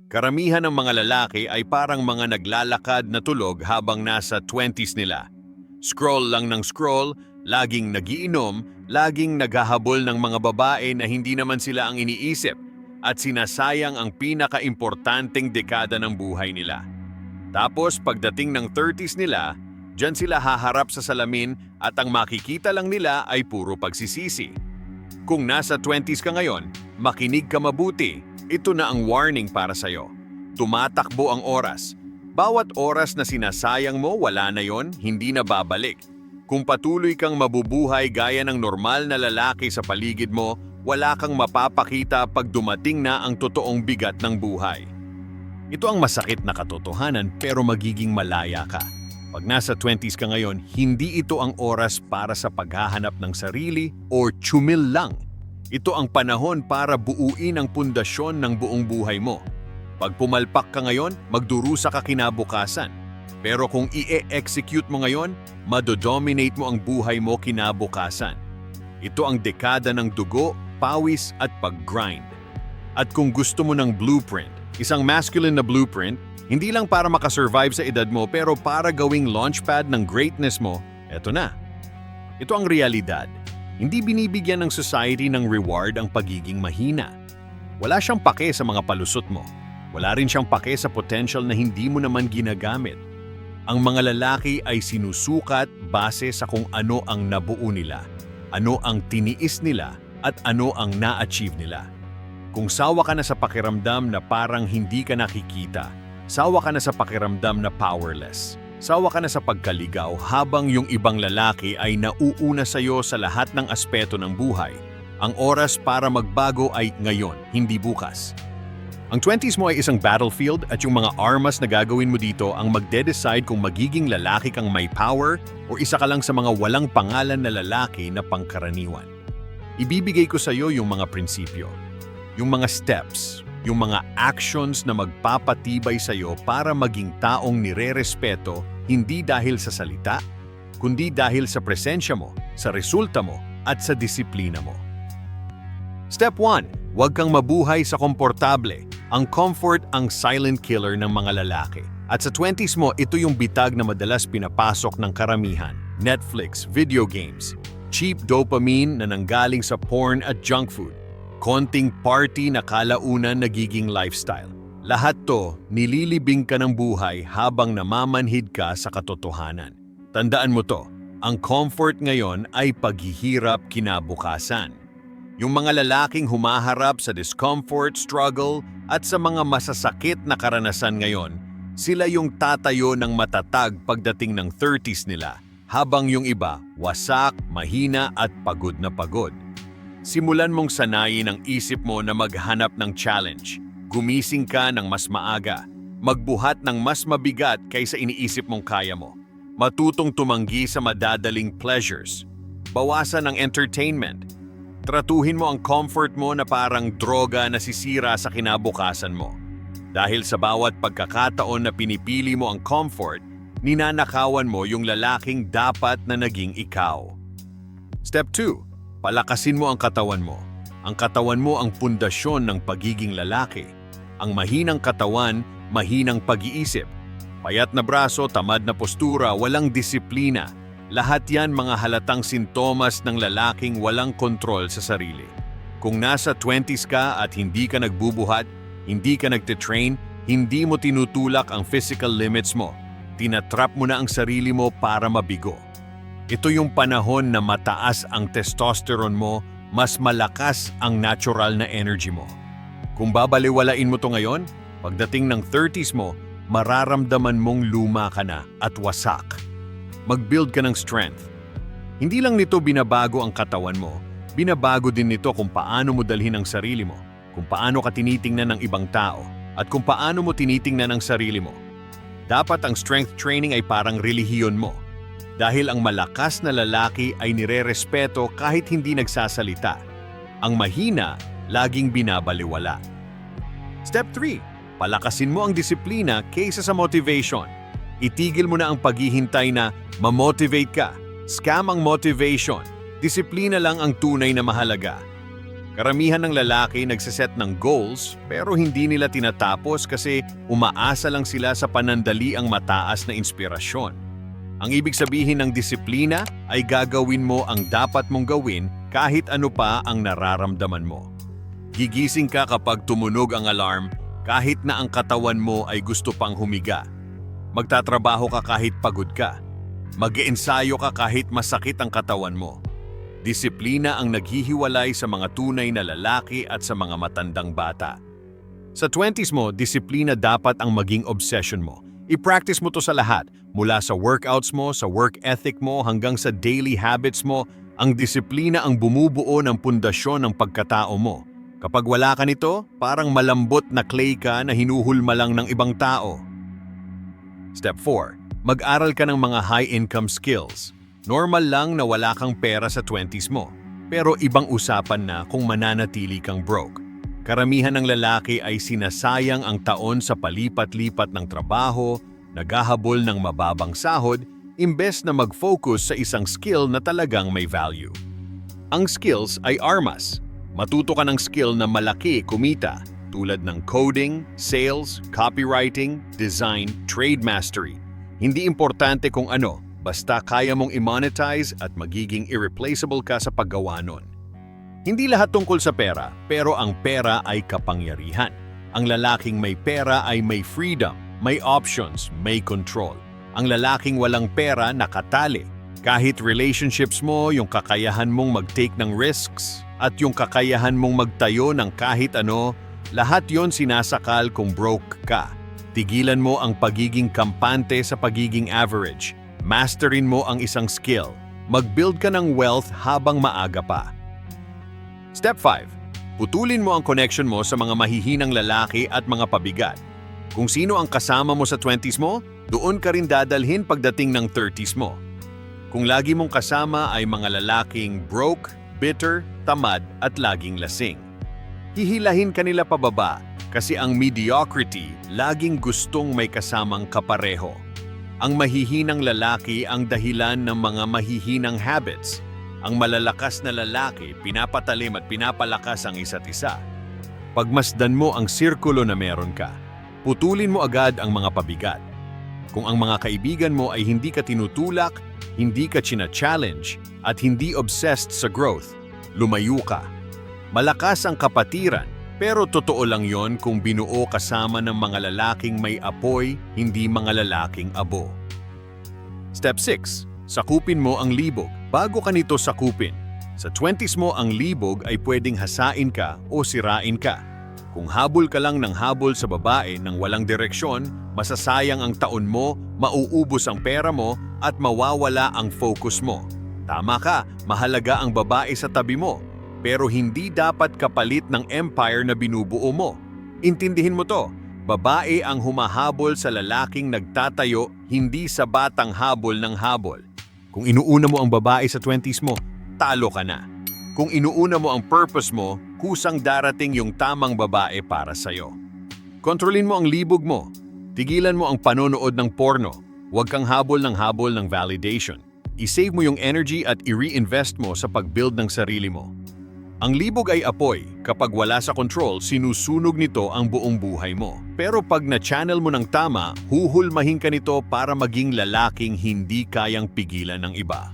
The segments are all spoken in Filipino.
Karamihan ng mga lalaki ay parang mga naglalakad na tulog habang nasa 20s nila. Scroll lang ng scroll, laging nagiinom, laging naghahabol ng mga babae na hindi naman sila ang iniisip at sinasayang ang pinaka-importanteng dekada ng buhay nila. Tapos pagdating ng 30s nila, diyan sila haharap sa salamin at ang makikita lang nila ay puro pagsisisi. Kung nasa 20s ka ngayon, makinig ka mabuti. Ito na ang warning para sa'yo. Tumatakbo ang oras. Bawat oras na sinasayang mo, wala na yon, hindi na babalik. Kung patuloy kang mabubuhay gaya ng normal na lalaki sa paligid mo, wala kang mapapakita pag dumating na ang totoong bigat ng buhay. Ito ang masakit na katotohanan pero magiging malaya ka. Pag nasa 20s ka ngayon, hindi ito ang oras para sa paghahanap ng sarili o chumil lang. Ito ang panahon para buuin ang pundasyon ng buong buhay mo. Pag pumalpak ka ngayon, magdurusa ka kinabukasan. Pero kung i-execute mo ngayon, madodominate mo ang buhay mo kinabukasan. Ito ang dekada ng dugo, pawis at pag-grind. At kung gusto mo ng blueprint, isang masculine na blueprint, hindi lang para makasurvive sa edad mo pero para gawing launchpad ng greatness mo, eto na. Ito ang realidad. Hindi binibigyan ng society ng reward ang pagiging mahina. Wala siyang pake sa mga palusot mo. Wala rin siyang pake sa potential na hindi mo naman ginagamit. Ang mga lalaki ay sinusukat base sa kung ano ang nabuo nila, ano ang tiniis nila, at ano ang na-achieve nila. Kung sawa ka na sa pakiramdam na parang hindi ka nakikita, sawa ka na sa pakiramdam na powerless, sawa ka na sa pagkaligaw habang yung ibang lalaki ay nauuna sa'yo sa lahat ng aspeto ng buhay, ang oras para magbago ay ngayon, hindi bukas. Ang 20s mo ay isang battlefield at yung mga armas na gagawin mo dito ang magde-decide kung magiging lalaki kang may power o isa ka lang sa mga walang pangalan na lalaki na pangkaraniwan. Ibibigay ko sa iyo yung mga prinsipyo, yung mga steps, yung mga actions na magpapatibay sa iyo para maging taong nire-respeto hindi dahil sa salita, kundi dahil sa presensya mo, sa resulta mo, at sa disiplina mo. Step 1. Huwag kang mabuhay sa komportable. Ang comfort ang silent killer ng mga lalaki. At sa 20s mo, ito yung bitag na madalas pinapasok ng karamihan. Netflix, video games, cheap dopamine na nanggaling sa porn at junk food, konting party na kalaunan nagiging lifestyle. Lahat to, nililibing ka ng buhay habang namamanhid ka sa katotohanan. Tandaan mo to, ang comfort ngayon ay paghihirap kinabukasan. Yung mga lalaking humaharap sa discomfort, struggle, at sa mga masasakit na karanasan ngayon, sila yung tatayo ng matatag pagdating ng 30s nila, habang yung iba, wasak, mahina at pagod na pagod. Simulan mong sanayin ang isip mo na maghanap ng challenge. Gumising ka ng mas maaga. Magbuhat ng mas mabigat kaysa iniisip mong kaya mo. Matutong tumanggi sa madadaling pleasures. Bawasan ang entertainment. Tratuhin mo ang comfort mo na parang droga na sisira sa kinabukasan mo. Dahil sa bawat pagkakataon na pinipili mo ang comfort, ninanakawan mo yung lalaking dapat na naging ikaw. Step 2. Palakasin mo ang katawan mo. Ang katawan mo ang pundasyon ng pagiging lalaki. Ang mahinang katawan, mahinang pag-iisip. Payat na braso, tamad na postura, walang disiplina. Lahat yan mga halatang sintomas ng lalaking walang kontrol sa sarili. Kung nasa 20s ka at hindi ka nagbubuhat, hindi ka nagtitrain, hindi mo tinutulak ang physical limits mo, tinatrap mo na ang sarili mo para mabigo. Ito yung panahon na mataas ang testosterone mo, mas malakas ang natural na energy mo. Kung babaliwalain mo to ngayon, pagdating ng 30s mo, mararamdaman mong luma ka na at wasak. Mag-build ka ng strength. Hindi lang nito binabago ang katawan mo, binabago din nito kung paano mo dalhin ang sarili mo, kung paano ka tinitingnan ng ibang tao, at kung paano mo tinitingnan ang sarili mo. Dapat ang strength training ay parang relihiyon mo. Dahil ang malakas na lalaki ay nire-respeto kahit hindi nagsasalita. Ang mahina, laging binabaliwala. Step 3. Palakasin mo ang disiplina kaysa sa motivation. Itigil mo na ang paghihintay na ma-motivate ka. Scam ang motivation. Disiplina lang ang tunay na mahalaga. Karamihan ng lalaki nagsiset ng goals pero hindi nila tinatapos kasi umaasa lang sila sa panandaliang mataas na inspirasyon. Ang ibig sabihin ng disiplina ay gagawin mo ang dapat mong gawin kahit ano pa ang nararamdaman mo. Gigising ka kapag tumunog ang alarm kahit na ang katawan mo ay gusto pang humiga. Magtatrabaho ka kahit pagod ka. Mag-iensayo ka kahit masakit ang katawan mo. Disiplina ang naghihiwalay sa mga tunay na lalaki at sa mga matandang bata. Sa 20s mo, disiplina dapat ang maging obsession mo. I-practice mo to sa lahat, mula sa workouts mo, sa work ethic mo, hanggang sa daily habits mo. Ang disiplina ang bumubuo ng pundasyon ng pagkatao mo. Kapag wala ka nito, parang malambot na clay ka na hinuhulma lang ng ibang tao. Step 4. Mag-aral ka ng mga high-income skills. Normal lang na wala kang pera sa 20s mo, pero ibang usapan na kung mananatili kang broke. Karamihan ng lalaki ay sinasayang ang taon sa palipat-lipat ng trabaho, naghahabol ng mababang sahod, imbes na mag-focus sa isang skill na talagang may value. Ang skills ay armas. Matuto ka ng skill na malaki kumita, tulad ng coding, sales, copywriting, design, trade mastery. Hindi importante kung ano, basta kaya mong i-monetize at magiging irreplaceable ka sa paggawa nun. Hindi lahat tungkol sa pera, pero ang pera ay kapangyarihan. Ang lalaking may pera ay may freedom, may options, may control. Ang lalaking walang pera nakatali. Kahit relationships mo, yung kakayahan mong mag-take ng risks, at yung kakayahan mong magtayo ng kahit ano, lahat yon sinasakal kung broke ka. Tigilan mo ang pagiging kampante sa pagiging average. Masterin mo ang isang skill. Mag-build ka ng wealth habang maaga pa. Step 5. Putulin mo ang connection mo sa mga mahihinang lalaki at mga pabigat. Kung sino ang kasama mo sa 20s mo, doon ka rin dadalhin pagdating ng 30s mo. Kung lagi mong kasama ay mga lalaking broke, bitter, tamad at laging lasing. Hihilahin ka nila pababa kasi ang mediocrity laging gustong may kasamang kapareho. Ang mahihinang lalaki ang dahilan ng mga mahihinang habits. Ang malalakas na lalaki pinapatalim at pinapalakas ang isa't isa. Pagmasdan mo ang sirkulo na meron ka. Putulin mo agad ang mga pabigat. Kung ang mga kaibigan mo ay hindi ka tinutulak, hindi ka china-challenge, at hindi obsessed sa growth, lumayo ka. Malakas ang kapatiran, pero totoo lang yon kung binuo kasama ng mga lalaking may apoy, hindi mga lalaking abo. Step 6. Sakupin mo ang libog bago ka nito sakupin. Sa 20s mo ang libog ay pwedeng hasain ka o sirain ka. Kung habol ka lang ng habol sa babae ng walang direksyon, masasayang ang taon mo, mauubos ang pera mo, at mawawala ang focus mo. Tama ka, mahalaga ang babae sa tabi mo, pero hindi dapat kapalit ng empire na binubuo mo. Intindihin mo to, babae ang humahabol sa lalaking nagtatayo, hindi sa batang habol ng habol. Kung inuuna mo ang babae sa 20s mo, talo ka na. Kung inuuna mo ang purpose mo, kusang darating yung tamang babae para sa'yo. Kontrolin mo ang libog mo. Tigilan mo ang panonood ng porno. Huwag kang habol ng validation. I-save mo yung energy at i-reinvest mo sa pag-build ng sarili mo. Ang libog ay apoy. Kapag wala sa control, sinusunog nito ang buong buhay mo. Pero pag na-channel mo ng tama, huhulmahin ka nito para maging lalaking hindi kayang pigilan ng iba.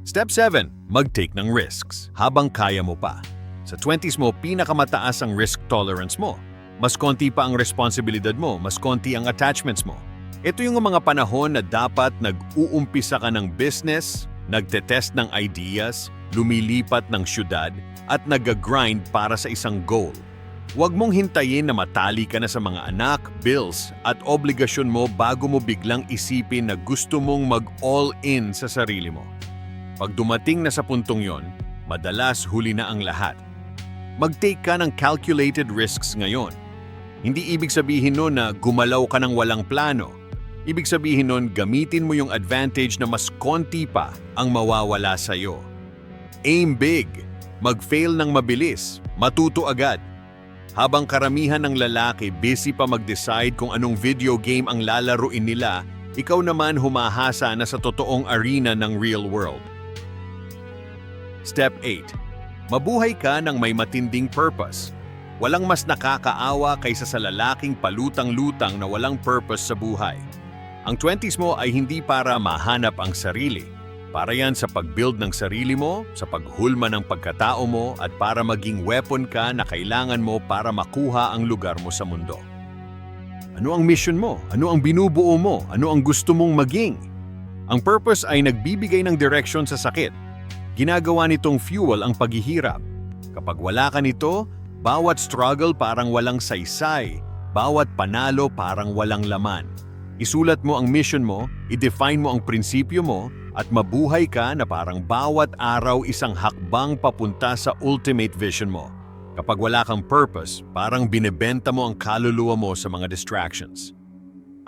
Step 7. Mag-take ng risks habang kaya mo pa. Sa 20s mo, pinakamataas ang risk tolerance mo. Mas konti pa ang responsibilidad mo, mas konti ang attachments mo. Ito yung mga panahon na dapat nag-uumpisa ka ng business, nagtetest ng ideas, lumilipat ng syudad, at nag-grind para sa isang goal. Huwag mong hintayin na matali ka na sa mga anak, bills, at obligasyon mo bago mo biglang isipin na gusto mong mag-all-in sa sarili mo. Pag dumating na sa puntong yon, madalas huli na ang lahat. Mag-take ka ng calculated risks ngayon. Hindi ibig sabihin nun na gumalaw ka ng walang plano. Ibig sabihin nun, gamitin mo yung advantage na mas konti pa ang mawawala sa'yo. Aim big, mag-fail ng mabilis, matuto agad. Habang karamihan ng lalaki busy pa mag-decide kung anong video game ang lalaruin nila, ikaw naman humahasa na sa totoong arena ng real world. Step 8. Mabuhay ka ng may matinding purpose. Walang mas nakakaawa kaysa sa lalaking palutang-lutang na walang purpose sa buhay. Ang 20s mo ay hindi para mahanap ang sarili. Para yan sa pag-build ng sarili mo, sa paghulma ng pagkatao mo, at para maging weapon ka na kailangan mo para makuha ang lugar mo sa mundo. Ano ang mission mo? Ano ang binubuo mo? Ano ang gusto mong maging? Ang purpose ay nagbibigay ng direksyon sa sakit. Ginagawa nitong fuel ang paghihirap. Kapag wala ka nito, bawat struggle parang walang saysay, bawat panalo parang walang laman. Isulat mo ang mission mo, i-define mo ang prinsipyo mo, at mabuhay ka na parang bawat araw isang hakbang papunta sa ultimate vision mo. Kapag wala kang purpose, parang binebenta mo ang kaluluwa mo sa mga distractions.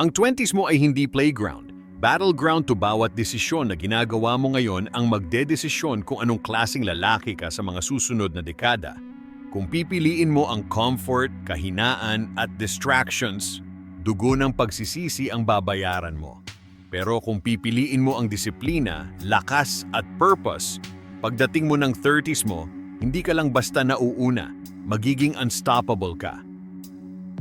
Ang 20s mo ay hindi playground. Battleground to bawat desisyon na ginagawa mo ngayon ang magdedesisyon kung anong klaseng lalaki ka sa mga susunod na dekada. Kung pipiliin mo ang comfort, kahinaan at distractions, dugo ng pagsisisi ang babayaran mo. Pero kung pipiliin mo ang disiplina, lakas at purpose, pagdating mo ng 30s mo, hindi ka lang basta nauuna, magiging unstoppable ka.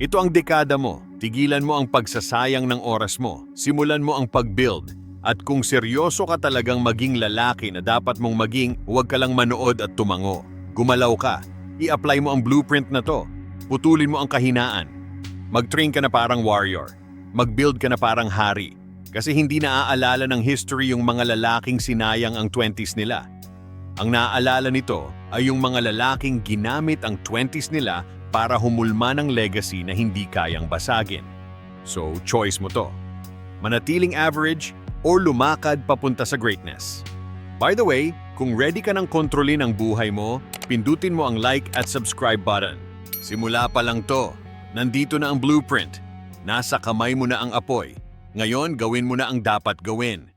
Ito ang dekada mo, tigilan mo ang pagsasayang ng oras mo, simulan mo ang pag-build, at kung seryoso ka talagang maging lalaki na dapat mong maging, huwag ka lang manood at tumango. Gumalaw ka, i-apply mo ang blueprint na to, putulin mo ang kahinaan. Mag-train ka na parang warrior. Mag-build ka na parang hari. Kasi hindi naaalala ng history yung mga lalaking sinayang ang 20s nila. Ang naaalala nito ay yung mga lalaking ginamit ang 20s nila para humulma ng legacy na hindi kayang basagin. So, choice mo to. Manatiling average or lumakad papunta sa greatness. By the way, kung ready ka ng kontrolin ang buhay mo, pindutin mo ang like at subscribe button. Simula pa lang to. Nandito na ang blueprint. Nasa kamay mo na ang apoy. Ngayon, gawin mo na ang dapat gawin.